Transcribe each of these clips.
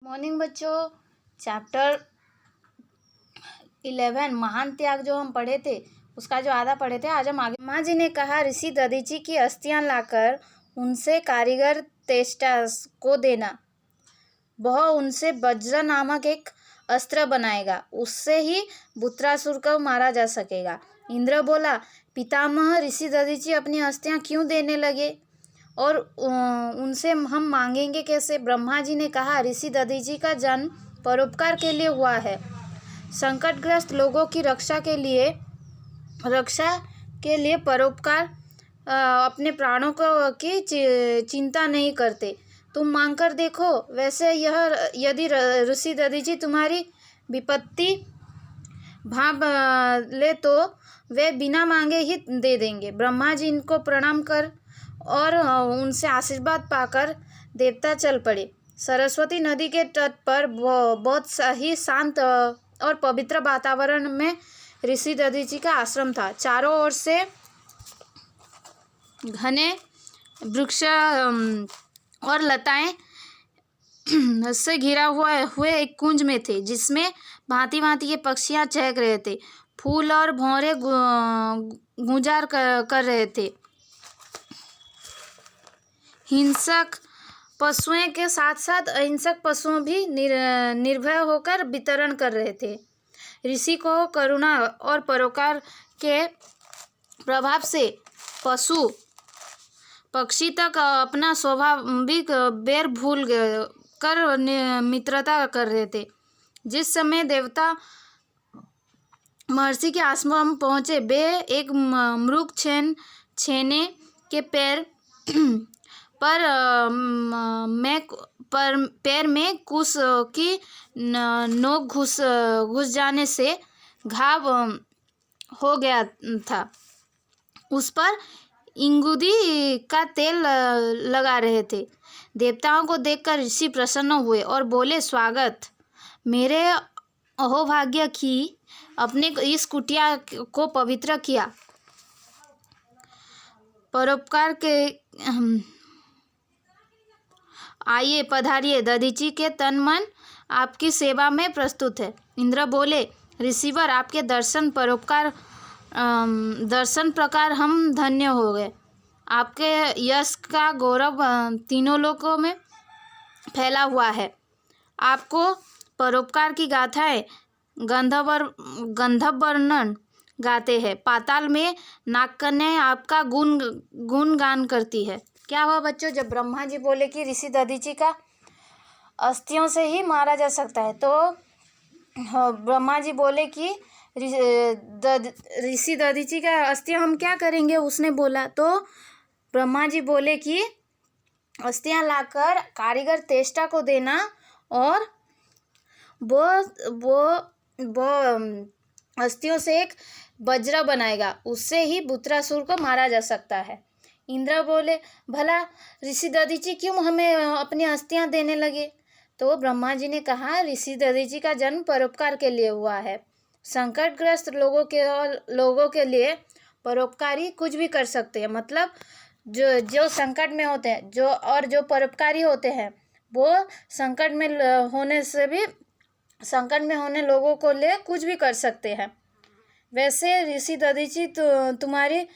Morning बच्चों। Chapter 11 महान त्याग जो हम पढ़े थे उसका जो आधा पढ़े थे, आज हम आगे। माँ जी ने कहा ऋषि दधीचि की अस्थियां लाकर उनसे कारीगर तेष्टास को देना। वह उनसे वज्र नामक एक अस्त्र बनाएगा, उससे ही वृत्रासुर को मारा जा सकेगा। इंद्र बोला, पितामह ऋषि दधीचि अपनी अस्थियां क्यों देने लगे और उनसे हम मांगेंगे कैसे? ब्रह्मा जी ने कहा, ऋषि दधीचि का जन्म परोपकार के लिए हुआ है। संकटग्रस्त लोगों की रक्षा के लिए परोपकार अपने प्राणों को की चिंता नहीं करते। तुम मांग कर देखो। वैसे यदि ऋषि दधीचि तुम्हारी विपत्ति भाप ले तो वे बिना मांगे ही दे देंगे। ब्रह्मा जी इनको प्रणाम कर और उनसे आशीर्वाद पाकर देवता चल पड़े। सरस्वती नदी के तट पर बहुत ही शांत और पवित्र वातावरण में ऋषि दधीचि का आश्रम था। चारों ओर से घने वृक्ष और लताएं से घिरा हुए एक कुंज में थे, जिसमें भांति भांति के पक्षियां चहक रहे थे। फूल और भौरे गुंजार कर रहे थे। हिंसक पशुओं के साथ साथ अहिंसक पशुओं भी निर्भय होकर वितरण कर रहे थे। ऋषि को करुणा और परोपकार के प्रभाव से पशु पक्षी तक अपना स्वाभाविक बैर भूल कर मित्रता कर रहे थे। जिस समय देवता महर्षि के आश्रम पहुंचे, वे एक मृग छेने के पैर में कुश की नोक घुस जाने से घाव हो गया था। उस पर इंगुदी का तेल लगा रहे थे। देवताओं को देखकर ऋषि प्रसन्न हुए और बोले, स्वागत। मेरे अहोभाग्य की अपने इस कुटिया को पवित्र किया। परोपकार के आइए पधारिए, दधीचि के तन मन आपकी सेवा में प्रस्तुत है। इंद्र बोले, ऋषिवर आपके दर्शन प्रकार हम धन्य हो गए। आपके यश का गौरव तीनों लोकों में फैला हुआ है। आपको परोपकार की गाथाएं गंधर्व वर्णन गाते हैं। पाताल में नागकन्याएं आपका गुणगान करती है। क्या हुआ बच्चों? जब ब्रह्मा जी बोले कि ऋषि दधीचि का अस्थियों से ही मारा जा सकता है, तो ब्रह्मा जी बोले कि ऋषि दधीचि का अस्थियां हम क्या करेंगे? उसने बोला तो ब्रह्मा जी बोले कि अस्थियां लाकर कारीगर तेष्टा को देना और वो अस्थियों से एक वज्र बनाएगा, उससे ही वृत्रासुर को मारा जा सकता है। इंद्र बोले, भला ऋषि दधीचि क्यों हमें अपनी अस्थियां देने लगे? तो ब्रह्मा जी ने कहा, ऋषि दधीचि का जन्म परोपकार के लिए हुआ है। संकटग्रस्त लोगों के लिए परोपकारी कुछ भी कर सकते हैं। मतलब जो संकट में होते हैं, जो परोपकारी होते हैं, वो संकट में होने लोगों को लिए कुछ भी कर सकते हैं। वैसे ऋषि दधीचि तुम्हारी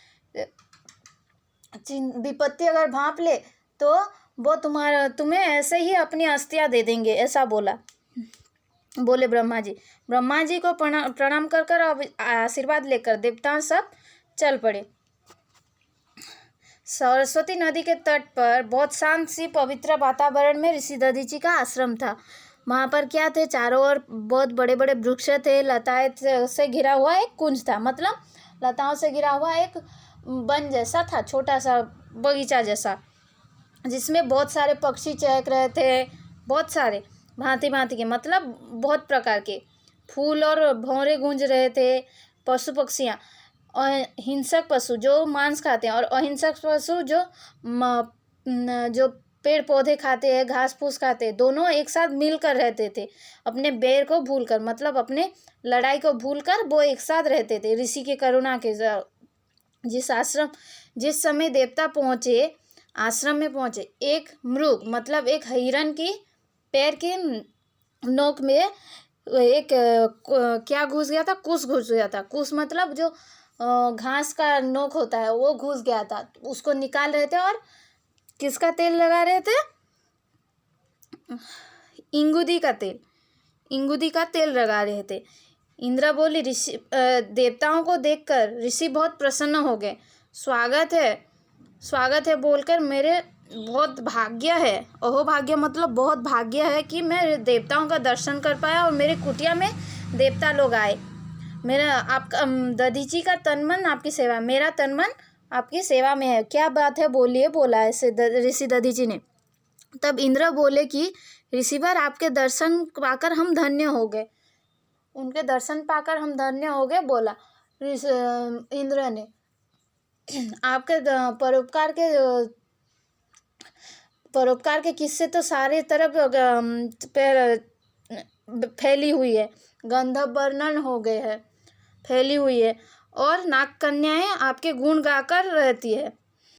विपत्ति अगर भांप ले तो वो तुम्हें ऐसे ही अपनी अस्थियां दे देंगे, ऐसा बोले ब्रह्मा जी। ब्रह्मा जी को प्रणाम कर आशीर्वाद लेकर देवता सब चल पड़े। सरस्वती नदी के तट पर बहुत शांत सी पवित्र वातावरण में ऋषि दधीचि का आश्रम था। वहाँ पर क्या थे? चारों ओर बहुत बड़े बड़े वृक्ष थे। लताएं से घिरा हुआ एक कुंज था। मतलब लताओं से घिरा हुआ एक वन जैसा था, छोटा सा बगीचा जैसा, जिसमें बहुत सारे पक्षी चहक रहे थे। बहुत सारे भांति भांति के, मतलब बहुत प्रकार के फूल और भौरे गूंज रहे थे। पशु पक्षियाँ, हिंसक पशु जो मांस खाते हैं और अहिंसक पशु जो पेड़ पौधे खाते हैं, घास फूस खाते हैं, दोनों एक साथ मिलकर रहते थे। अपने बैर को भूलकर, मतलब अपने लड़ाई को भूलकर वो एक साथ रहते थे। ऋषि की करुणा के जिस समय देवता आश्रम में पहुंचे, एक मृग मतलब एक हिरण की पैर की नोक में एक क्या घुस गया था, कुश घुस गया था। कुश मतलब जो घास का नोक होता है वो घुस गया था, उसको निकाल रहे थे। और किसका तेल लगा रहे थे? इंगुदी का तेल, इंगुदी का तेल लगा रहे थे। इंद्रा बोली, ऋषि देवताओं को देखकर ऋषि बहुत प्रसन्न हो गए। स्वागत है, स्वागत है बोलकर मेरे बहुत भाग्य है, अहो भाग्य मतलब बहुत भाग्य है कि मैं देवताओं का दर्शन कर पाया और मेरे कुटिया में देवता लोग आए। मेरा आपका दधीची का तन मन आपकी सेवा, मेरा तन मन आपकी सेवा में है। क्या बात है, बोलिए, बोला ऐसे ऋषि दधीची ने। तब इंद्र बोले कि ऋषिवर, आपके दर्शन पाकर हम धन्य हो गए, उनके दर्शन पाकर हम धन्य हो गए, बोला इंद्र ने। आपके परोपकार के किस्से तो सारे तरफ फैली हुई है, गंधर्व वर्णन हो गए है, फैली हुई है, और नाग कन्याएं आपके गुण गाकर रहती है।